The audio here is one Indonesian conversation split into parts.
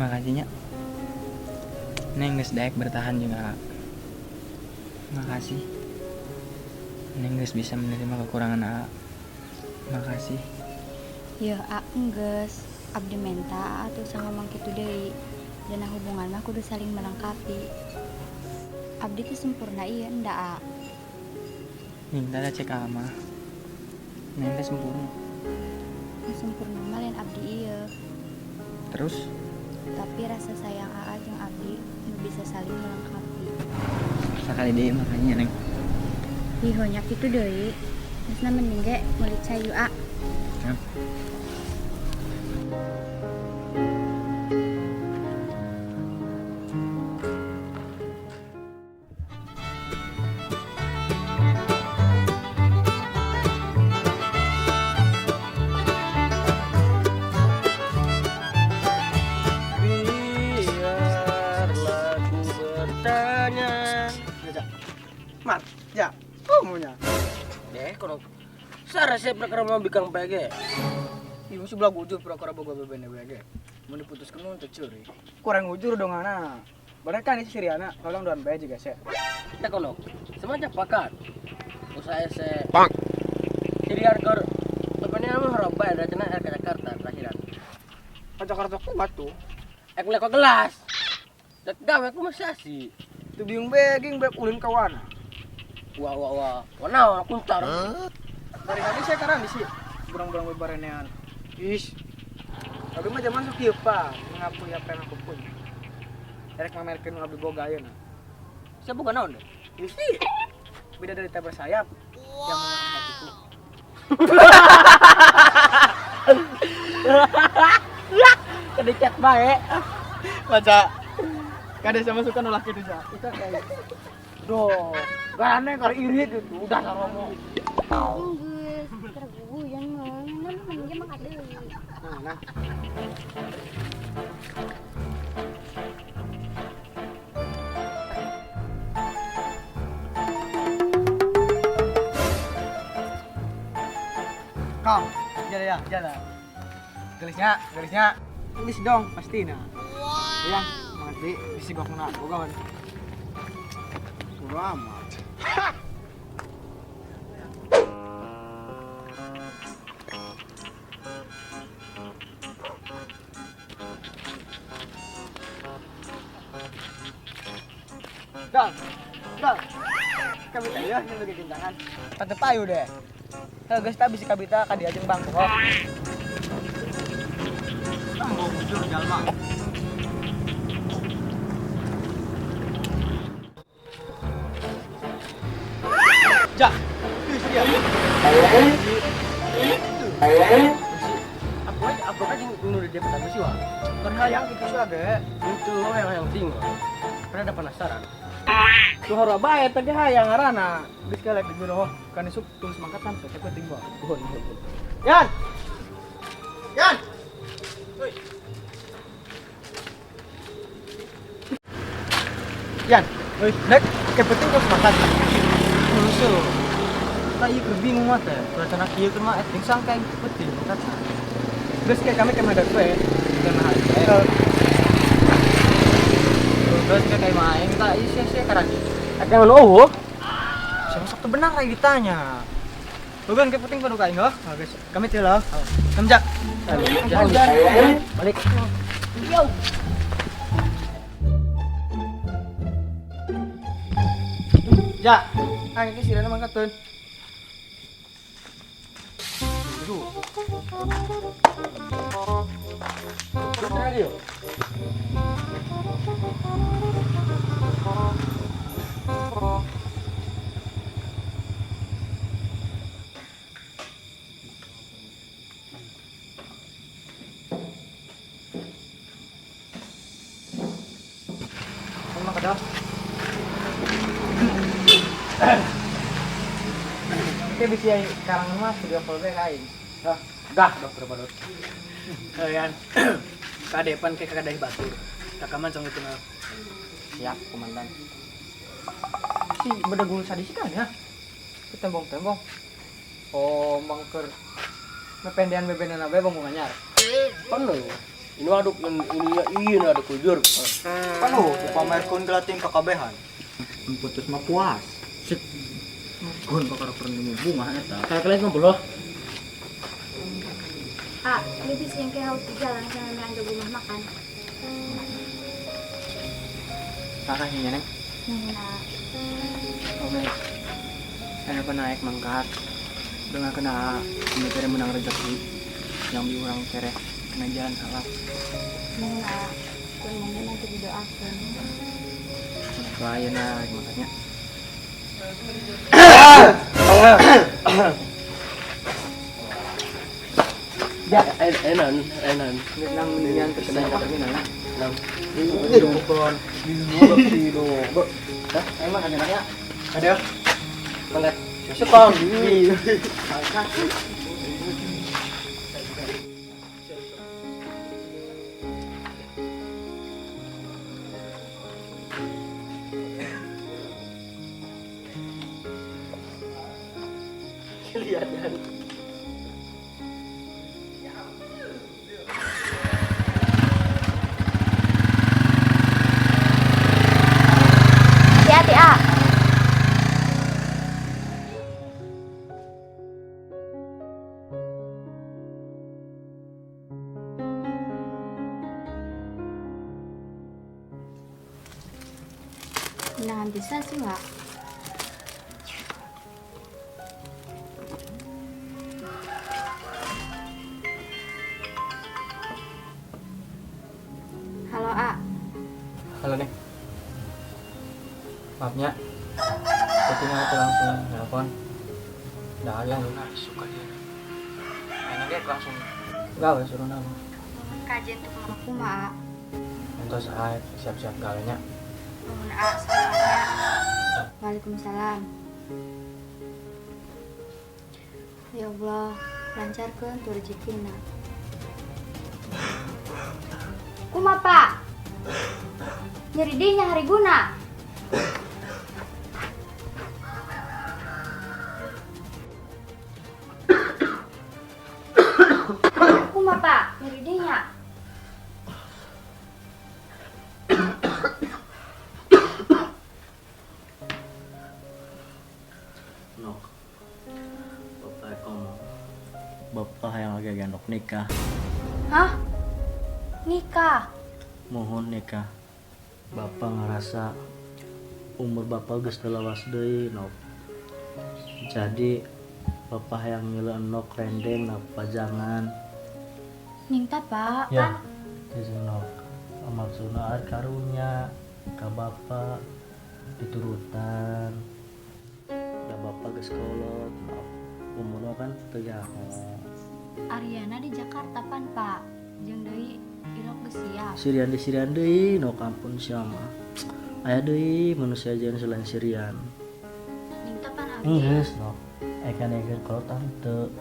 Makasihnya. Neng geus daek bertahan juga. Makasih. Neng geus bisa menerima kekurangan A. Makasih. Ya enggeus abdi menta atuh sang ngomong kitu deui. Dan hubungan mah kudu saling melengkapi. Abdi teh sempurna ieu endah. Minta ada cek ama. Neng teh sempurna. Sempurna mah lain abdi ieu. Terus Tapi rasa sayang AA jeung abdi bisa saling melengkapi. sekali deui makanya Neng. Ihonya kitu deui. Geusna mending ge mulit sayu A. Ya. Biarlah ku bertanya. Mat, ya, kamunya. Deh, kono sara saya perkara mau bikang PG. Ibu sebelah gujur pura-pura boga bebene BG. Mau diputuskan mau curi. Kurang gujur dong ana. Mereka nih Siriana, tolong doan bae juga sih. Kita kono semacam pakat. Usaha saya. Jadi hardcore. Sebenarnya mah harap ada cenah ke Jakarta terakhir. Ke Jakarta ku batu. Ek lek gelas. Dek gawe aku masih asih. Tu biung beging beb ulin kawan. Wah. Warna kuntar. Dari tadi saya karang di sih. Burang-burang bebarenean. Ish. Tapi mah zaman sok ieu pa, mengakui apa yang aku punya. Erek mamerkeun abdi boga ayeuna. Saya bukan naon deh. Isti. Beda dari tabel sayap yang mengarang hatiku. Kedicat bae. Baca. Kade sama suka nolak itu ja. Itu kayak Duh, gane kali iri gitu. Udah saromo. Enggeus, terguyan mah. Nan mending ge mangkat deui. nah. Kong, jalan. Garisnya. Tulis dong pasti nah. Wow. Yang mengerti disigok na boga wan. Kudu amat. Dong. Kabita ya yang lagi gintangan. Tante payu deh. Geus ta bisi kabita ka diajeng Bangkok. Mau jujur jalma. Ja. Apa aja nu di depan sih wah. Berhayang itu sih age. Itu yang tinggal. Pernah ada penasaran. Tuh hara bae teh hayang ngaranna. Geus kelek di biro kan isuk tulis mangkat sampai teh penting gua. Yan. Yan, nek kepenting kok semangat. Musuh. Tak iya bingung mah teh. Rencana kieu keur mah eting sangka yang penting kan. Terus kayak kami kemana gue, Karena terus kayak main tak isi karena akan lo, sama sabtu benar kayak ditanya. bukan kayak penting baru kayak nggak, guys. Kami tidak, nemjak. Balik. Yo. Ya, ini sih nama katun. Radio. Emang kada. Oke bisa karangan mas video call kain. Hah, dah dokter padot. Kalian kadepan kayak kadai batur. Kakaman cong itu mah. Siap, komandan. Si bedegul sadis kan ya. Ketembong-tembong. Oh, mangker. Mependean bebenan abe bang anyar. Penuh. Ini aduk ini aduk kujur. Kan pamerkeun gelating kakabehan. Putus mah puas. Sik. Gon bakal pernah bunga eta. Kalian ngobrol. Lebih sih yang kayak harus di jalan sama yang ada rumah makan. Makasih Neng. Nah, Oke. Saya pernah naik mangkat. Dengan kena mikirnya menang rezeki yang diurang kere kena jalan salah. nah, kuenya nanti didoakan. Klien lah makanya. Ya, enan. Nang mendingan terkena terminal. Nang. Ini bukan di dulu. Hah? Emang ada nanya? Ada. Mana? Sekon di. Kelihatan. Hati-hati, A. Jangan bisa sih, Wak. Halo, A. Halo nih. Maafnya. Ketika aku langsung nelpon. Nggak ada yang Luna suka dia. Enak dia langsung gawe suruh nama. Kajian untuk aku, Ma. Untuk saat siap-siap galanya. Nuhun, A. Semuanya. Waalaikumsalam. Ya Allah, lancarkan tuh rezekina. Kumaha, Pak? Nyeri dinya hari guna. Kumaha, Pak? Nyeri dinya. Nok. Bapak ngomong. Bapak yang lagi gendok nikah. Hah? Nikah? Mohon nikah. Bapak ngerasa umur bapak geus lawas deui, Nok. Jadi bapak yang ngileun Nok rendeng na pajangan. Minta, Pak. Ya. Itu Nok. Maksudna ari karunya ka bapak diturutan. Da bapak geus kolot, Nok. Umurna kan teu nyaho. Ariana di Jakarta pan, Pak. Jeung deui ilok geus siap. Sirian deui, Nok ampun siapa. Aya deui manusia jeung selain Sirian. Minta pan abdi. Geus, Nok. Eka neger kalau tante.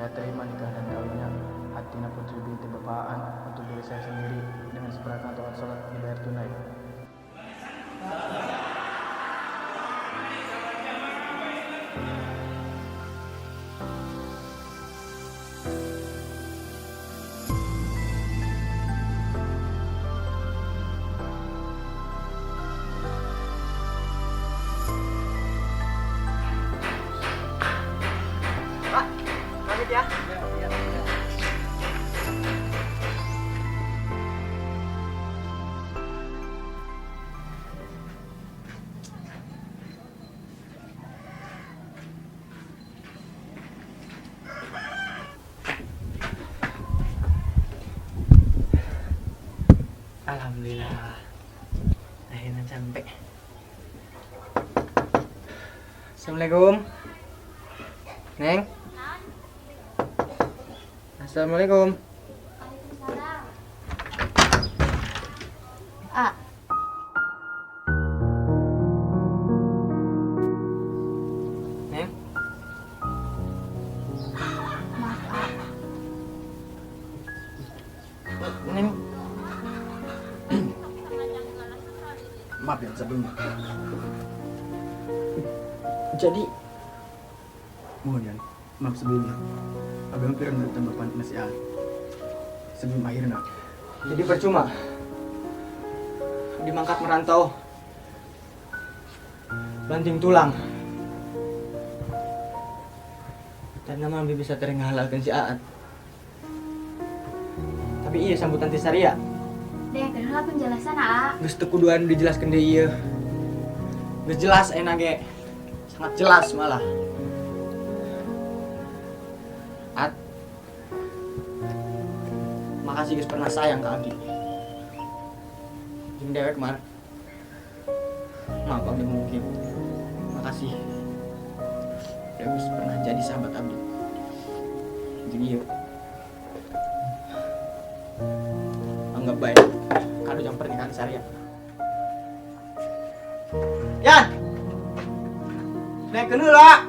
saya terima nikah dan kawinnya Hatina Putri binti Bapaan untuk diri saya sendiri dengan seperangkat alat sholat dibayar tunai. Pak, pamit ya. Alhamdulillah, akhirnya sampai. Assalamualaikum. Neng. Assalamualaikum. A. Neng. Maaf A. Neng. Maaf ya sebelumnya. Jadi, mohon ya, maaf sebelumnya. Abang hampir menurut bapak nasihat sebelum akhirnya. Jadi percuma. Dimangkat merantau. Banting tulang. Dan nama lebih bisa terenghalalkan si Aat. Tapi iya sambutan ti Saria. Deh, kenapa penjelasan A? Geus teu kuduan dijelaskeun deui ieu. Geus jelas enak ge. Sangat jelas malah. At. Makasih geus pernah sayang ke Abdi. Jeung dewek mah. Maaf Abdi mungkin. Makasih. Udah geus pernah jadi sahabat Abdi. Jeung ieu. Anggap baik. Kado jam pernikahan Saria. Yan! Naik ke heula.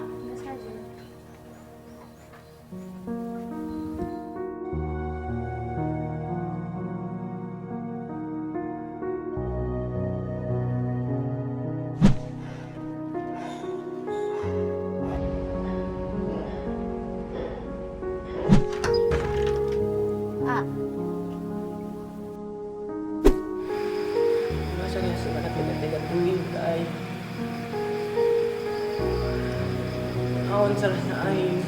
A. Rasanya semangat tega-tega tuli, guys. Awan salahnya aing.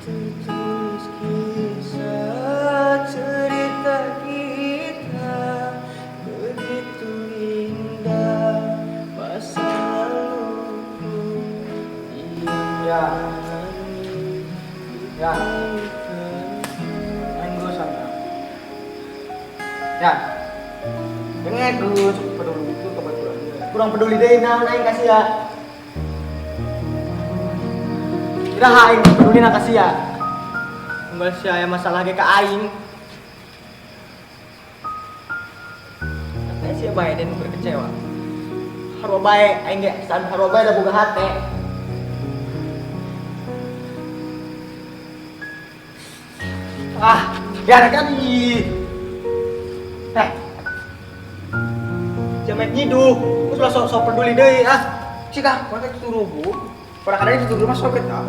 Tertulis kisah cerita kita begitu indah masa lalu. Ya. Ya. Main gue sana. Ya. Dengar dulu peduli itu kebetulan. Kurang peduli deh naon aing kasih ya. Kira aing peduli na kasih ya. Unggal sia aya masalah ge ka aing. Katanya sia bae dan berkecewa. Haru bae aing ge san haru bae da boga hate. Ah, biar kali. Jamet nyiduh, terus lah sok peduli deui ah. Cika, mana itu rubuh. Pada kadang itu rumah soket ah.